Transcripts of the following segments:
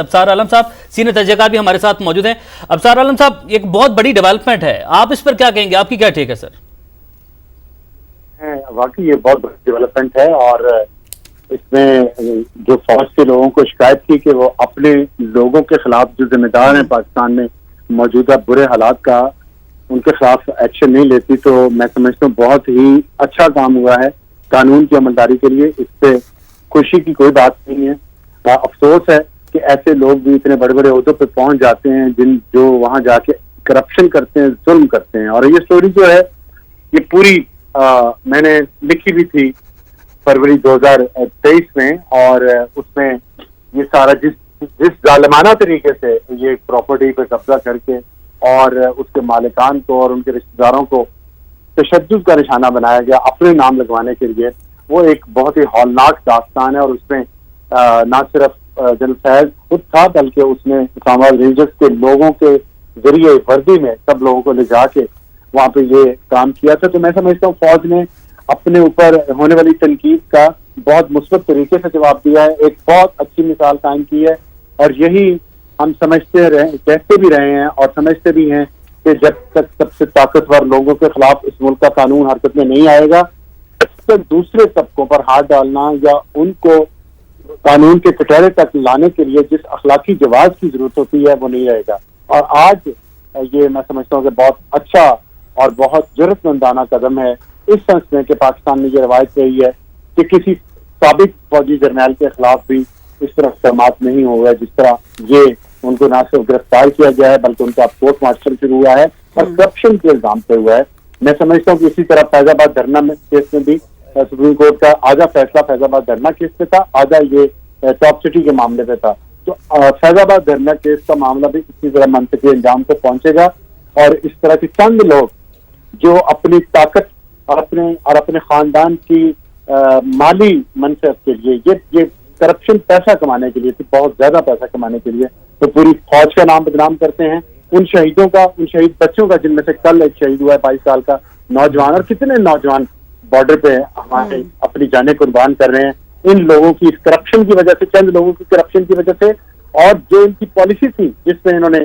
ابصار عالم صاحب سینئر تجزیہکار بھی ہمارے ساتھ موجود ہیں۔ ابصار عالم صاحب، ایک بہت بڑی ڈیولپمنٹ ہے، آپ اس پر کیا کہیں گے؟ آپ کی کیا ٹیک ہے سر؟ واقعی یہ بہت بڑی ڈیولپمنٹ ہے، اور اس میں جو فوج کے لوگوں کو شکایت کی کہ وہ اپنے لوگوں کے خلاف جو ذمہ دار ہیں پاکستان میں موجودہ برے حالات کا، ان کے خلاف ایکشن نہیں لیتی، تو میں سمجھتا ہوں بہت ہی اچھا کام ہوا ہے قانون کی عملداری کے لیے۔ اس سے خوشی کی کوئی بات نہیں ہے، افسوس ہے کہ ایسے لوگ بھی اتنے بڑے بڑے عہدوں پہ پہنچ جاتے ہیں جو وہاں جا کے کرپشن کرتے ہیں، ظلم کرتے ہیں۔ اور یہ سٹوری جو ہے یہ پوری میں نے لکھی بھی تھی فروری 2023 میں، اور اس میں یہ سارا جس ظالمانہ طریقے سے یہ پراپرٹی پہ قبضہ کر کے اور اس کے مالکان کو اور ان کے رشتہ داروں کو تشدد کا نشانہ بنایا گیا اپنے نام لگوانے کے لیے، وہ ایک بہت ہی ہولناک داستان ہے۔ اور اس میں نہ صرف جنرل فیض خود تھا بلکہ اس نے اسلام آباد رینجرز کے لوگوں کے ذریعے وردی میں سب لوگوں کو لے جا کے وہاں پہ یہ کام کیا تھا۔ تو میں سمجھتا ہوں فوج نے اپنے اوپر ہونے والی تنقید کا بہت مثبت طریقے سے جواب دیا ہے، ایک بہت اچھی مثال قائم کی ہے، اور یہی ہم کہتے بھی رہے ہیں اور سمجھتے بھی ہیں کہ جب تک سب سے طاقتور لوگوں کے خلاف اس ملک کا قانون حرکت میں نہیں آئے گا، تب تک دوسرے طبقوں پر ہاتھ ڈالنا یا ان کو قانون کے کٹہرے تک لانے کے لیے جس اخلاقی جواز کی ضرورت ہوتی ہے وہ نہیں رہے گا۔ اور آج یہ میں سمجھتا ہوں کہ بہت اچھا اور بہت جرأت مندانہ قدم ہے اس سنس میں کہ پاکستان میں یہ روایت رہی ہے کہ کسی سابق فوجی جرنیل کے خلاف بھی اس طرح اقدامات نہیں ہو گئے جس طرح یہ ان کو نہ صرف گرفتار کیا گیا ہے بلکہ ان کا پوسٹ مارٹم شروع ہوا ہے اور کرپشن کے الزام پہ ہوا ہے۔ میں سمجھتا ہوں کہ اسی طرح فیض آباد دھرنا کیس میں بھی سپریم کورٹ کا آدھا فیصلہ فیض آباد دھرنا کیس پہ تھا، آدھا یہ ٹاپ سٹی کے معاملے پہ تھا۔ تو فیض آباد دھرنا کیس کا معاملہ بھی اسی طرح منطقی انجام کو پہنچے گا، اور اس طرح کے چند لوگ جو اپنی طاقت اور اپنے خاندان کی مالی منفعت کے لیے یہ کرپشن پیسہ کمانے کے لیے تھی، بہت زیادہ پیسہ کمانے کے لیے، تو پوری فوج کا نام بدنام کرتے ہیں، ان شہیدوں کا، ان شہید بچوں کا، جن میں سے کل ایک شہید ہوا ہے 22 سال کا نوجوان، اور کتنے نوجوان بارڈر پہ ہمارے اپنی جانیں قربان کر رہے ہیں ان لوگوں کی اس کرپشن کی وجہ سے، چند لوگوں کی کرپشن کی وجہ سے، اور جو ان کی پالیسی تھی جس میں انہوں نے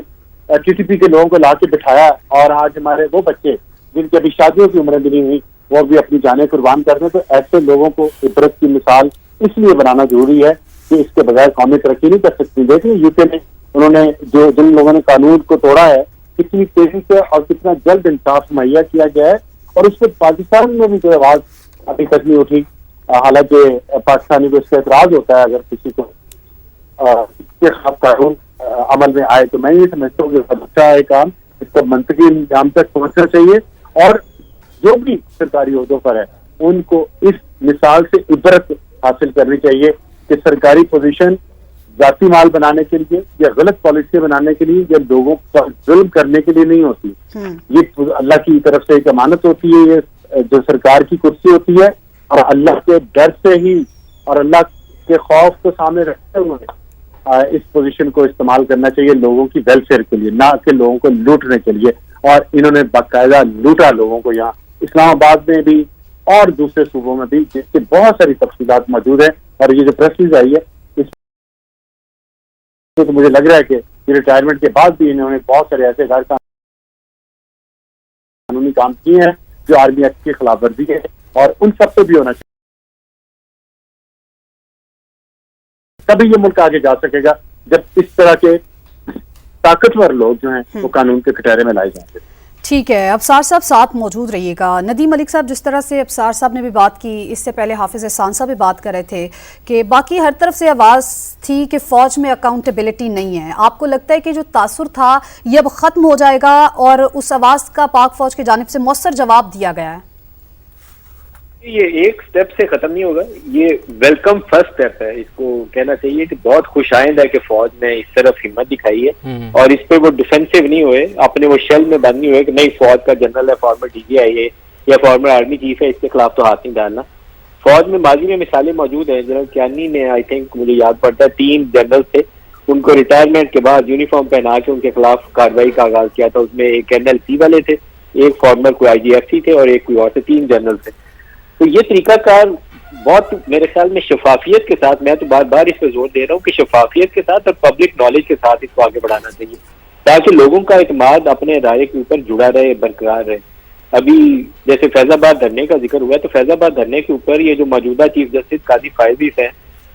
ٹی ٹی پی کے لوگوں کو لا کے بٹھایا، اور آج ہمارے وہ بچے جن کی ابھی شادیوں کی عمریں بھی نہیں ہوئی وہ بھی اپنی جانیں قربان کر رہے ہیں۔ تو ایسے لوگوں کو عبرت کی مثال اس لیے بنانا ضروری ہے کہ اس کے بغیر قومی ترقی نہیں کر سکتی۔ دیکھیں یو کے میں انہوں نے جن لوگوں نے قانون کو توڑا ہے کتنی تیزی سے اور کتنا جلد انصاف مہیا کیا گیا ہے، اور اس پہ پاکستان میں بھی کوئی آواز ابھی تک نہیں اٹھی، حالانکہ پاکستانی کو اس کا اعتراض ہوتا ہے اگر کسی کو اس کے خلاف قانون عمل میں آئے۔ تو میں یہ سمجھتا ہوں کہ اچھا ہے کام، اس کو منطقی انجام تک پہنچنا چاہیے، اور جو بھی سرکاری عہدوں پر ہے ان کو اس مثال سے عبرت حاصل کرنی چاہیے کہ سرکاری پوزیشن ذاتی مال بنانے کے لیے یا غلط پالیسی بنانے کے لیے یا لوگوں پر ظلم کرنے کے لیے نہیں ہوتی، یہ اللہ کی طرف سے ایک امانت ہوتی ہے، یہ جو سرکار کی کرسی ہوتی ہے، اور اللہ کے ڈر سے ہی اور اللہ کے خوف کو سامنے رکھتے ہوئے اس پوزیشن کو استعمال کرنا چاہیے لوگوں کی ویلفیئر کے لیے، نہ کہ لوگوں کو لوٹنے کے لیے۔ اور انہوں نے باقاعدہ لوٹا لوگوں کو، یہاں اسلام آباد میں بھی اور دوسرے صوبوں میں بھی، جس کی بہت ساری تفصیلات موجود ہیں۔ اور یہ جو پریس ریلیز آئی ہے اس تو مجھے لگ رہا ہے کہ ریٹائرمنٹ کے بعد بھی انہوں نے بہت سارے ایسے غیر قانونی کام کیے ہیں جو آرمی ایکٹ کی خلاف ورزی ہے، اور ان سب پہ بھی ہونا چاہیے، تبھی یہ ملک آگے جا سکے گا جب اس طرح کے طاقتور لوگ جو ہیں وہ قانون کے کٹہرے میں لائے جائیں گے۔ ٹھیک ہے، ابصار صاحب ساتھ موجود رہیے گا۔ ندیم ملک صاحب، جس طرح سے ابصار صاحب نے بھی بات کی، اس سے پہلے حافظ احسان صاحب بھی بات کر رہے تھے کہ باقی ہر طرف سے آواز تھی کہ فوج میں اکاؤنٹیبلٹی نہیں ہے، آپ کو لگتا ہے کہ جو تاثر تھا یہ اب ختم ہو جائے گا اور اس آواز کا پاک فوج کی جانب سے مؤثر جواب دیا گیا ہے؟ یہ ایک سٹیپ سے ختم نہیں ہوگا، یہ ویلکم فرسٹ سٹیپ ہے، اس کو کہنا چاہیے کہ بہت خوش آئند ہے کہ فوج نے اس طرف ہمت دکھائی ہے، اور اس پہ وہ ڈیفینسو نہیں ہوئے، اپنے وہ شیل میں بند نہیں ہوئے کہ نہیں فوج کا جنرل ہے، فارمر ڈی جی آئی ہے یا فارمر آرمی چیف ہے، اس کے خلاف تو ہاتھ نہیں ڈالنا۔ فوج میں ماضی میں مثالیں موجود ہیں، جنرل کیانی نے آئی تھنک مجھے یاد پڑتا ہے 3 جنرل تھے، ان کو ریٹائرمنٹ کے بعد یونیفارم پہنا کے ان کے خلاف کارروائی کا آغاز کیا تھا، اس میں ایک این ایل سی والے تھے، ایک فارمر کوئی آئی جی ایف سی تھے اور ایک کوئی اور سے، 3 جنرل تھے۔ تو یہ طریقہ کار بہت میرے خیال میں شفافیت کے ساتھ، میں تو بار بار اس پہ زور دے رہا ہوں کہ شفافیت کے ساتھ اور پبلک نالج کے ساتھ اس کو آگے بڑھانا چاہیے تاکہ لوگوں کا اعتماد اپنے ادارے کے اوپر جڑا رہے، برقرار رہے. ابھی جیسے فیض آباد دھرنے کا ذکر ہوا ہے تو فیض آباد دھرنے کے اوپر یہ جو موجودہ چیف جسٹس قاضی فائز ہیں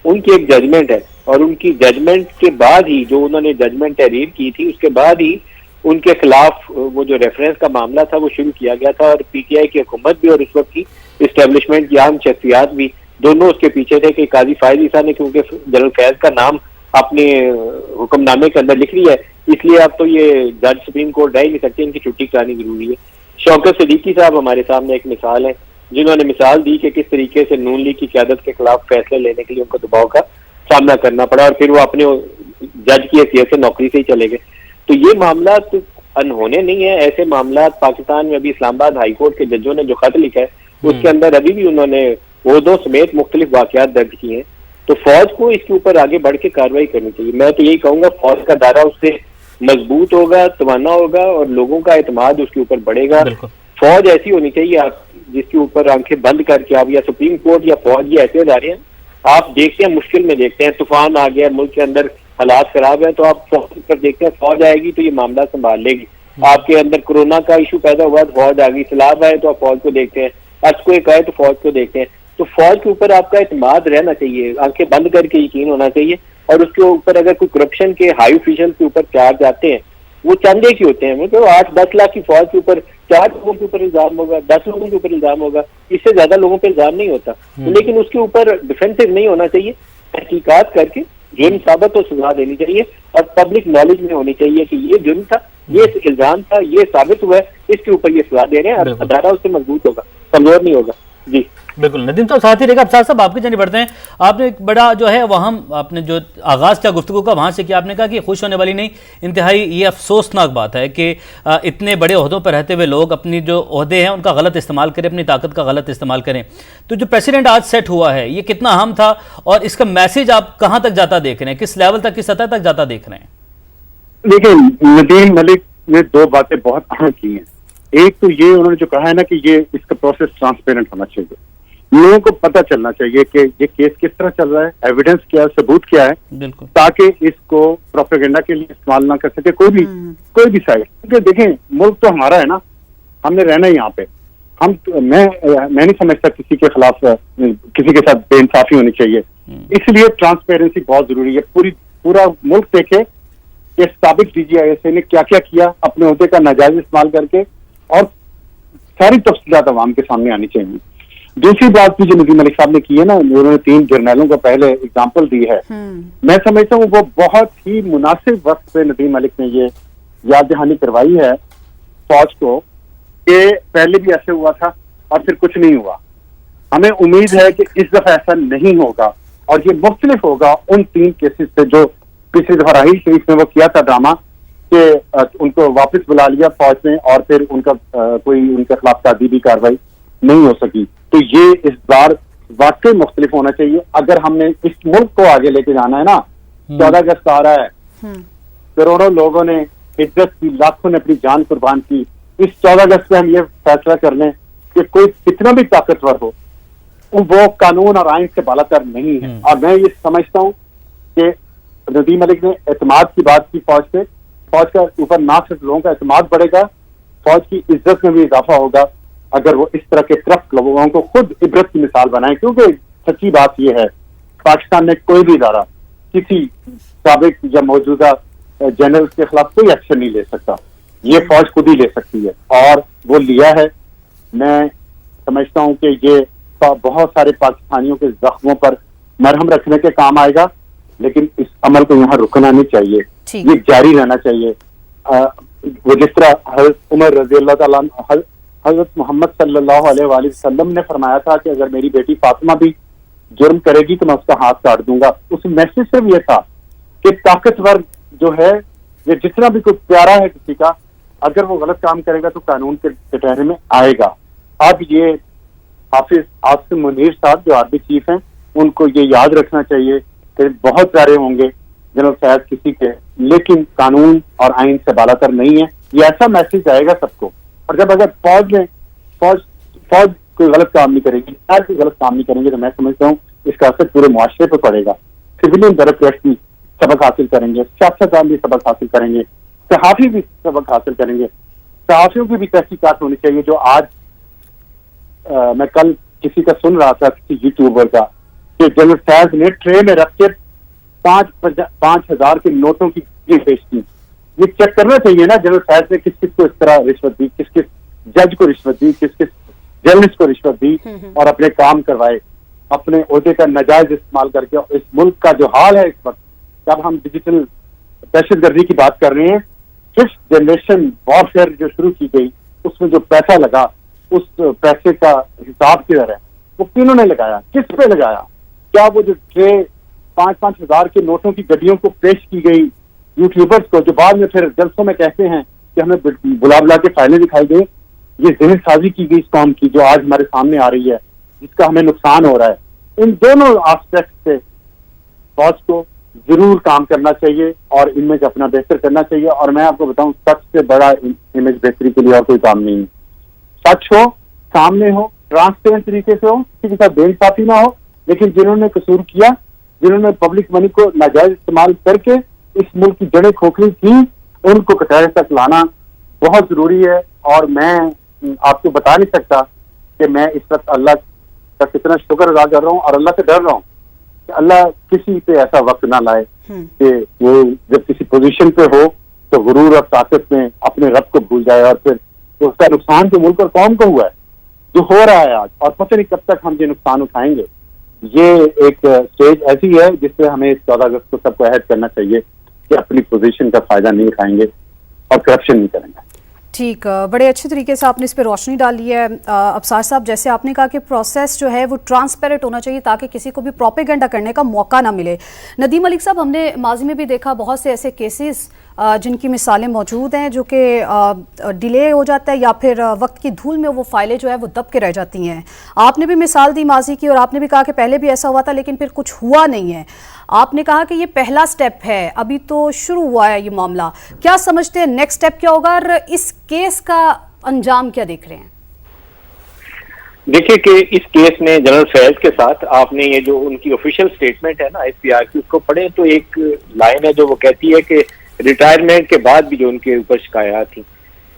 ان کی ایک ججمنٹ ہے، اور ان کی ججمنٹ کے بعد ہی جو انہوں نے ججمنٹ تحریر کی تھی اس کے بعد ہی ان کے خلاف وہ جو ریفرنس کا معاملہ تھا وہ شروع کیا گیا تھا، اور پی ٹی آئی کی حکومت بھی اور اس وقت کی اسٹیبلشمنٹ کی عام شخصیات بھی دونوں اس کے پیچھے تھے کہ قاضی فائز عیسیٰ نے کیونکہ جنرل فیض کا نام اپنے حکم نامے کے اندر لکھ لیا ہے اس لیے اب تو یہ جج سپریم کورٹ رہ ہی نہیں سکتے، ان کی چھٹی کرانی ضروری ہے. شوکت صدیقی صاحب ہمارے سامنے ایک مثال ہے جنہوں نے مثال دی کہ کس طریقے سے نون لیگ کی قیادت کے خلاف فیصلے لینے کے لیے ان کو دباؤ کا سامنا کرنا پڑا اور پھر وہ اپنے جج کی حیثیت سے نوکری سے ہی چلے گئے. تو یہ معاملات انہونے نہیں ہیں، ایسے معاملات پاکستان میں ابھی اسلام آباد ہائی کورٹ کے ججوں نے جو خط لکھا ہے اس کے اندر ابھی بھی انہوں نے عہدوں سمیت مختلف واقعات درج کیے ہیں. تو فوج کو اس کے اوپر آگے بڑھ کے کارروائی کرنی چاہیے. میں تو یہی کہوں گا فوج کا دائرہ اس سے مضبوط ہوگا، توانا ہوگا اور لوگوں کا اعتماد اس کے اوپر بڑھے گا. فوج ایسی ہونی چاہیے آپ جس کے اوپر آنکھیں بند کر کے آپ یا سپریم کورٹ یا فوج یہ ایسے ادارے ہیں آپ دیکھتے ہیں مشکل میں دیکھتے ہیں طوفان آ گیا ملک کے اندر حالات خراب ہیں تو آپ فوج پر دیکھتے ہیں فوج آئے گی تو یہ معاملہ سنبھال لے گی. آپ کے اندر کورونا کا ایشو پیدا ہوا تو فوج آ گئی، سیلاب آئے تو آپ فوج کو دیکھتے ہیں، ارتھکویک آئے تو فوج کو دیکھتے ہیں. تو فوج کے اوپر آپ کا اعتماد رہنا چاہیے، آنکھیں بند کر کے یقین ہونا چاہیے. اور اس کے اوپر اگر کوئی کرپشن کے ہائی آفیشل کے اوپر چارج آتے ہیں وہ چندے کی ہوتے ہیں، مطلب 8-10 لاکھ کی فوج کے اوپر 4 لوگوں کے اوپر الزام ہوگا، 10 لوگوں کے اوپر الزام ہوگا، اس سے زیادہ لوگوں پہ الزام نہیں ہوتا. لیکن اس کے اوپر ڈیفینسو نہیں ہونا چاہیے، تحقیقات کر کے جرم ثابت ہو سزا دینی چاہیے اور پبلک نالج میں ہونی چاہیے کہ یہ جرم تھا، یہ الزام تھا، یہ ثابت ہوا ہے، اس کے اوپر یہ سزا دے رہے ہیں. ادارہ اس سے مضبوط ہوگا، کمزور نہیں ہوگا. جی بالکل ندیم صاحب ساتھ ہی رہے گا. ابصار صاحب آپ کی جانب بڑھتے ہیں. آپ نے ایک بڑا جو ہے وہ آپ نے جو آغاز کیا گفتگو کا وہاں سے کیا آپ نے کہا کہ خوش ہونے والی نہیں، انتہائی یہ افسوسناک بات ہے کہ اتنے بڑے عہدوں پر رہتے ہوئے لوگ اپنی جو عہدے ہیں ان کا غلط استعمال کریں، اپنی طاقت کا غلط استعمال کریں. تو جو پریسیڈنٹ آج سیٹ ہوا ہے یہ کتنا اہم تھا اور اس کا میسج آپ کہاں تک جاتا دیکھ رہے ہیں، کس لیول تک، کس سطح تک جاتا دیکھ رہے ہیں؟ دیکھیں ندیم ملک نے 2 باتیں بہت اہم کی ہیں. ایک تو یہ انہوں نے جو کہا ہے نا کہ یہ اس کا پروسیس ٹرانسپیرنٹ ہونا چاہیے، لوگوں کو پتہ چلنا چاہیے کہ یہ کیس کس طرح چل رہا ہے، ایویڈنس کیا ہے، ثبوت کیا ہے، بالکل، تاکہ اس کو پروپیگنڈا کے لیے استعمال نہ کر سکے کوئی بھی سائڈ. کیونکہ دیکھیں ملک تو ہمارا ہے نا، ہم نے رہنا ہے یہاں پہ. میں نہیں سمجھتا کسی کے خلاف کسی کے ساتھ بے انصافی ہونی چاہیے. اس لیے ٹرانسپیرنسی بہت ضروری ہے. پورا ملک دیکھے کہ سابق D G I S A نے کیا کیا کیا اپنے عہدے کا ناجائز استعمال کر کے، اور ساری تفصیلات عوام کے سامنے آنی چاہیے. دوسری بات بھی جو ندیم ملک صاحب نے کی ہے نا، انہوں نے 3 جرنیلوں کو پہلے اگزامپل دی ہے، میں سمجھتا ہوں وہ بہت ہی مناسب وقت پہ ندیم ملک نے یہ یاد دہانی کروائی ہے فوج کو کہ پہلے بھی ایسے ہوا تھا اور پھر کچھ نہیں ہوا. ہمیں امید ہے کہ اس دفعہ ایسا نہیں ہوگا اور یہ مختلف ہوگا ان 3 کیسز سے جو پچھلی دفعہ راحیل شریف نے وہ کیا تھا ڈرامہ کہ ان کو واپس بلا لیا فوج نے اور پھر ان کا کوئی ان کے خلاف تعدیبی کارروائی نہیں ہو سکی. تو یہ اس بار واقعی مختلف ہونا چاہیے. اگر ہم نے اس ملک کو آگے لے کے جانا ہے نا، 14 اگست آ رہا ہے، کروڑوں لوگوں نے عزت کی، لاکھوں نے اپنی جان قربان کی. اس 14 اگست پہ ہم یہ فیصلہ کر لیں کہ کوئی کتنا بھی طاقتور ہو وہ قانون اور آئین سے بالا تر نہیں ہے. اور میں یہ سمجھتا ہوں کہ ندیم ملک نے اعتماد کی بات کی فوج سے، فوج کا اوپر نہ صرف لوگوں کا اعتماد بڑھے گا، فوج کی عزت میں بھی اضافہ ہوگا اگر وہ اس طرح کے کرپٹ لوگوں کو خود عبرت کی مثال بنائیں. کیونکہ سچی بات یہ ہے پاکستان میں کوئی بھی ادارہ کسی سابق یا موجودہ جنرل کے خلاف کوئی ایکشن نہیں لے سکتا، یہ فوج خود ہی لے سکتی ہے اور وہ لیا ہے. میں سمجھتا ہوں کہ یہ بہت سارے پاکستانیوں کے زخموں پر مرہم رکھنے کے کام آئے گا، لیکن اس عمل کو یہاں رکنا نہیں چاہیے، یہ جاری رہنا چاہیے. وہ جس طرح حضرت عمر رضی اللہ تعالیٰ حضرت محمد صلی اللہ علیہ وآلہ وسلم نے فرمایا تھا کہ اگر میری بیٹی فاطمہ بھی جرم کرے گی تو میں اس کا ہاتھ کاٹ دوں گا. اس میسج سے بھی یہ تھا کہ طاقتور جو ہے یہ جتنا بھی کوئی پیارا ہے کسی کا، اگر وہ غلط کام کرے گا تو قانون کے کٹہرے میں آئے گا. اب یہ حافظ عاصم منیر صاحب جو آرمی چیف ہیں ان کو یہ یاد رکھنا چاہیے کہ بہت پیارے ہوں گے جنرل فیض کسی کے، لیکن قانون اور آئین سے بالاتر نہیں ہے. یہ ایسا میسج آئے گا سب کو. اور جب اگر فوج کوئی غلط کام نہیں کرے گی، کوئی غلط کام نہیں کریں گے، تو میں سمجھتا ہوں اس کا اثر پورے معاشرے پہ پڑے گا. سویلین بیوروکریٹس بھی سبق حاصل کریں گے، سیاستدان بھی سبق حاصل کریں گے، صحافی بھی سبق حاصل کریں گے. صحافیوں کی بھی تحقیقات ہونی چاہیے. جو آج میں کل کسی کا سن رہا تھا، کسی یوٹیوبر کا، کہ جنرل فیض نے ٹرے میں رکھ کے 5,000 کے نوٹوں کی پیش کی. یہ چیک کرنا چاہیے نا جنرل فیض نے کس کس کو اس طرح رشوت دی، کس کس جج کو رشوت دی، کس کس جرنلسٹ کو رشوت دی اور اپنے کام کروائے اپنے عہدے کا ناجائز استعمال کر کے. اس ملک کا جو حال ہے اس وقت، جب ہم ڈیجیٹل دہشت گردی کی بات کر رہے ہیں، 5th جنریشن وارفیئر جو شروع کی گئی، اس میں جو پیسہ لگا، اس پیسے کا حساب کدھر ہے؟ وہ کنہوں نے لگایا، کس پہ لگایا؟ کیا وہ جو 5,000 ہزار کے نوٹوں کی گڈیوں کو پیش کی گئی یوٹیوبرز کو، جو بعد میں پھر جلسوں میں کہتے ہیں کہ ہمیں بلا بلا کے فائلیں دکھائی دیں، یہ ذہن سازی کی گئی اس قوم کی جو آج ہمارے سامنے آ رہی ہے، جس کا ہمیں نقصان ہو رہا ہے. ان دونوں آسپیکٹ سے فوج کو ضرور کام کرنا چاہیے اور امیج اپنا بہتر کرنا چاہیے. اور میں آپ کو بتاؤں، سچ سے بڑا امیج بہتری کے لیے اور کوئی کام نہیں ہے. سچ ہو، سامنے ہو، ٹرانسپیرنٹ طریقے سے ہو، کسی کے ساتھ بے انصافی نہ ہو. لیکن جنہوں نے قصور کیا، جنہوں نے پبلک منی کو ناجائز استعمال کر کے اس ملک کی جڑیں کھوکھلی کی، ان کو کٹہرے تک لانا بہت ضروری ہے. اور میں آپ کو بتا نہیں سکتا کہ میں اس وقت اللہ کا کتنا شکر ادا کر رہا ہوں اور اللہ سے ڈر رہا ہوں کہ اللہ کسی پہ ایسا وقت نہ لائے کہ وہ جب کسی پوزیشن پہ ہو تو غرور اور طاقت میں اپنے رب کو بھول جائے، اور پھر اس کا نقصان جو ملک اور قوم کو ہوا ہے، جو ہو رہا ہے آج، اور پتہ نہیں کب تک ہم یہ نقصان اٹھائیں گے. یہ ایک اسٹیج ایسی ہے جس پہ ہمیں 14 اگست کو سب کو عہد کرنا چاہیے کہ اپنی پوزیشن کا فائدہ نہیں اٹھائیں گے اور کرپشن نہیں کریں گے. ٹھیک، بڑے اچھے طریقے سے آپ نے اس پہ روشنی ڈالی ہے. ابصار صاحب، جیسے آپ نے کہا کہ پروسیس جو ہے وہ ٹرانسپیرنٹ ہونا چاہیے تاکہ کسی کو بھی پروپیگنڈا کرنے کا موقع نہ ملے. ندیم ملک صاحب، ہم نے ماضی میں بھی دیکھا بہت سے ایسے کیسز جن کی مثالیں موجود ہیں جو کہ ڈیلے ہو جاتا ہے یا پھر وقت کی دھول میں وہ فائلیں جو ہے وہ دب کے رہ جاتی ہیں. آپ نے بھی مثال دی ماضی کی، اور آپ نے بھی کہا کہ پہلے بھی ایسا ہوا تھا لیکن پھر کچھ ہوا نہیں ہے. آپ نے کہا کہ یہ پہلا سٹیپ ہے، ابھی تو شروع ہوا ہے یہ معاملہ. کیا سمجھتے ہیں نیکسٹ سٹیپ کیا ہوگا، اور اس کیس کا انجام کیا دیکھ رہے ہیں؟ دیکھیے کہ اس کیس میں جنرل فیض کے ساتھ آپ نے یہ جو ان کی آفیشیل سٹیٹمنٹ ہے نا ICR کی، اس کو پڑھیں تو ایک لائن ہے جو وہ کہتی ہے کہ ریٹائرمنٹ کے بعد بھی جو ان کے اوپر شکایات تھیں،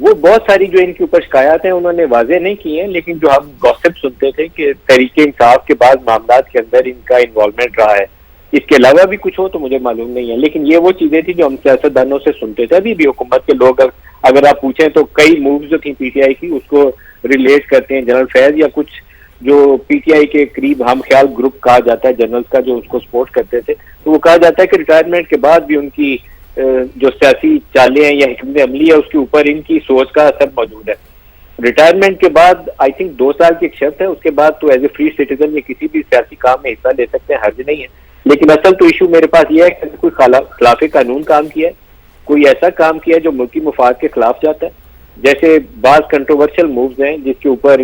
وہ بہت ساری جو ان کے اوپر شکایات ہیں انہوں نے واضح نہیں کی ہیں، لیکن جو ہم گوسپ سنتے تھے کہ تحریک انصاف کے بعد معاملات کے اندر ان کا انوالومنٹ رہا ہے، اس کے علاوہ بھی کچھ ہو تو مجھے معلوم نہیں ہے. لیکن یہ وہ چیزیں تھیں جو ہم سیاستدانوں سے سنتے تھے. ابھی بھی حکومت کے لوگ اگر آپ پوچھیں تو کئی مووز جو تھیں PTI کی اس کو ریلیٹ کرتے ہیں جنرل فیض یا کچھ جو PTI کے قریب ہم خیال گروپ کہا جاتا ہے جنرلز کا، جو اس کو سپورٹ کرتے تھے. تو وہ کہا جاتا ہے کہ ریٹائرمنٹ کے بعد بھی ان کی جو سیاسی چالیں ہیں یا حکمت عملی ہے اس کے اوپر ان کی سوچ کا اثر موجود ہے. ریٹائرمنٹ کے بعد آئی تھنک 2 سال کی ایک شرط ہے، اس کے بعد تو ایز اے فری سٹیزن یہ کسی بھی سیاسی کام میں حصہ لے سکتے ہیں، حرج نہیں ہے. لیکن اصل تو ایشو میرے پاس یہ ہے کہ کوئی خلاف قانون کام کیا ہے، کوئی ایسا کام کیا ہے جو ملکی مفاد کے خلاف جاتا ہے. جیسے بعض کنٹروورشل مووز ہیں جس کے اوپر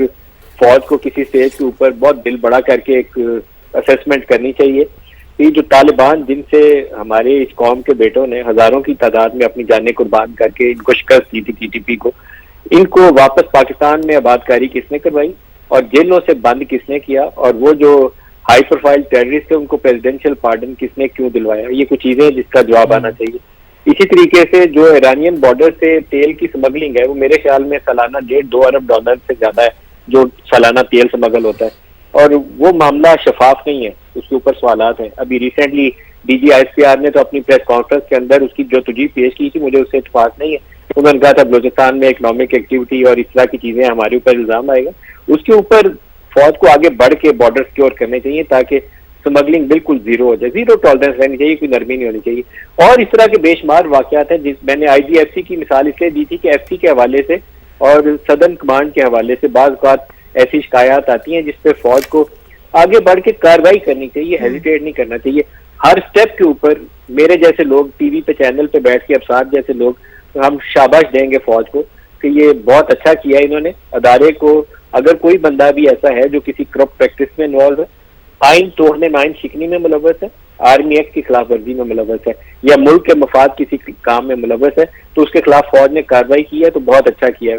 فوج کو کسی اسٹیج کے اوپر بہت دل بڑا کر کے ایک اسیسمنٹ کرنی چاہیے. یہ جو طالبان جن سے ہمارے اس قوم کے بیٹوں نے ہزاروں کی تعداد میں اپنی جانیں قربان کر کے ان کو شکست دی تھی TTP کو، ان کو واپس پاکستان میں آبادکاری کس نے کروائی اور جیلوں سے بند کس نے کیا، اور وہ جو ہائی پروفائل ٹیررسٹ تھے ان کو پریزیڈنشل پارڈن کس نے کیوں دلوایا، یہ کچھ چیزیں جس کا جواب آنا چاہیے. اسی طریقے سے جو ایرانین بارڈر سے تیل کی سمگلنگ ہے وہ میرے خیال میں سالانہ $1.5 ارب سے زیادہ ہے جو سالانہ تیل سمگل ہوتا ہے، اور وہ معاملہ شفاف نہیں ہے، اس کے اوپر سوالات ہیں. ابھی ریسنٹلی DG ICR نے تو اپنی پریس کانفرنس کے اندر اس کی جو تجویز پیش کی تھی، مجھے اس سے اتفاق نہیں ہے. انہوں نے کہا تھا بلوچستان میں اکنامک ایکٹیویٹی اور اس طرح کی چیزیں ہمارے اوپر الزام آئے گا. اس کے اوپر فوج کو آگے بڑھ کے بارڈر سیکیور کرنے چاہیے تاکہ سمگلنگ بالکل زیرو ہو جائے، زیرو ٹالرنس رہنی چاہیے، کوئی نرمی نہیں ہونی چاہیے. اور اس طرح کے بے شمار واقعات ہیں جس میں نے IGFC کی مثال اس لیے دی تھی کہ FC کے حوالے سے اور سدرن کمانڈ کے حوالے سے بعض اوقات ایسی شکایات آتی ہیں جس پہ فوج کو آگے بڑھ کے کارروائی کرنی چاہیے، ہیزیٹیٹ نہیں کرنا چاہیے. ہر سٹیپ کے اوپر میرے جیسے لوگ ٹی وی پہ چینل پہ بیٹھ کے ابصار جیسے لوگ ہم شاباش دیں گے فوج کو کہ یہ بہت اچھا کیا انہوں نے. ادارے کو اگر کوئی بندہ بھی ایسا ہے جو کسی کرپٹ پریکٹس میں انوالو ہے، آئین توڑنے میں، آئین شکنی میں ملوث ہے، آرمی ایکٹ کی خلاف ورزی میں ملوث ہے، یا ملک کے مفاد کسی کام میں ملوث ہے، تو اس کے خلاف فوج نے کارروائی کی ہے تو بہت اچھا کیا ہے.